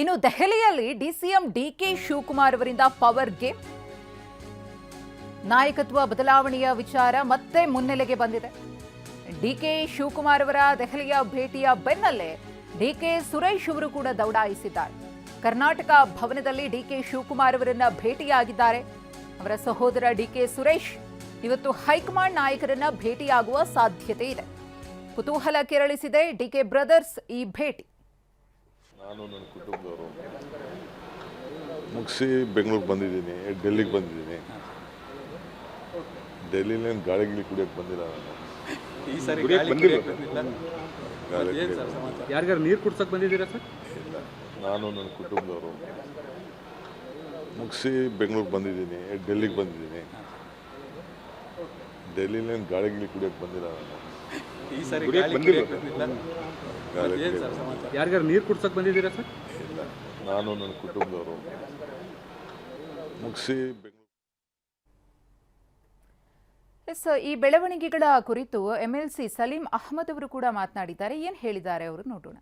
ಇನ್ನು ದೆಹಲಿಯಲ್ಲಿ DCM DK Shivakumar ಅವರಿಂದ ಪವರ್ ಗೇಮ್, ನಾಯಕತ್ವ ಬದಲಾವಣೆಯ ವಿಚಾರ ಮತ್ತೆ ಮುನ್ನೆಲೆಗೆ ಬಂದಿದೆ. ಡಿಕೆ ಶಿವಕುಮಾರ್ ಅವರ ದೆಹಲಿಯ ಭೇಟಿಯ ಬೆನ್ನಲ್ಲೇ ಡಿಕೆ ಸುರೇಶ್ ಅವರು ಕೂಡ ದೌಡಾಯಿಸಿದ್ದಾರೆ. ಕರ್ನಾಟಕ ಭವನದಲ್ಲಿ ಡಿಕೆ ಶಿವಕುಮಾರ್ ಅವರನ್ನ ಭೇಟಿಯಾಗಿದ್ದಾರೆ. ಅವರ ಸಹೋದರ ಡಿಕೆ ಸುರೇಶ್ ಇವತ್ತು ಹೈಕಮಾಂಡ್ ನಾಯಕರನ್ನ ಭೇಟಿಯಾಗುವ ಸಾಧ್ಯತೆ ಇದೆ. ಕುತೂಹಲ ಕೆರಳಿಸಿದೆ ಡಿಕೆ ಬ್ರದರ್ಸ್ ಈ ಭೇಟಿ. ನಾನು ನನ್ನ ಕುಟುಂಬದವರು ಮುಗಿಸಿ ಬೆಂಗಳೂರಿಗೆ ಬಂದಿದ್ದೀನಿ, ಡೆಲ್ಲಿಗೆ ಬಂದಿದ್ದೀನಿ. ಡೆಲ್ಲಿಲಿ ಗಾಳಿಗಿಳಿ ಕುಡಿಯೋಕೆ ಬಂದಿಲ್ಲ ನಾನು. ಈ ಸಾರಿ ಯಾರಿಗಾರು ನೀರು ಕುಡ್ಸಕ್ಕೆ ಬಂದಿದ್ದೀರಾ ಸರ್? ಇಲ್ಲ, ನಾನು ನನ್ನ ಕುಟುಂಬದವರು ಮುಗಿಸಿ ಬೆಂಗಳೂರಿಗೆ ಬಂದಿದ್ದೀನಿ, ಡೆಲ್ಲಿಗೆ ಬಂದಿದ್ದೀನಿ. ಡೆಲ್ಲಿಲಿ ಗಾಳಿಗಿಳಿ ಕುಡಿಯೋಕೆ ಬಂದಿಲ್ಲ ನಾನು. ಈ ಸಾರಿ ಯಾರಿಗಾರು ನೀರು ಕುಡ್ಸಕ್ಕೆ ಬಂದಿದ್ದೀರಾ ಸರ್? ಇಲ್ಲ, ನಾನು ನನ್ನ ಕುಟುಂಬದವರು ಮುಗಿಸಿ ಈ ಬೆಳವಣಿಗೆಗಳ ಕುರಿತು ಎಂಎಲ್ಸಿ ಸಲೀಂ ಅಹಮದ್ ಅವರು ಕೂಡ ಮಾತನಾಡಿದ್ದಾರೆ. ಏನು ಹೇಳಿದ್ದಾರೆ ಅವರು ನೋಡೋಣ.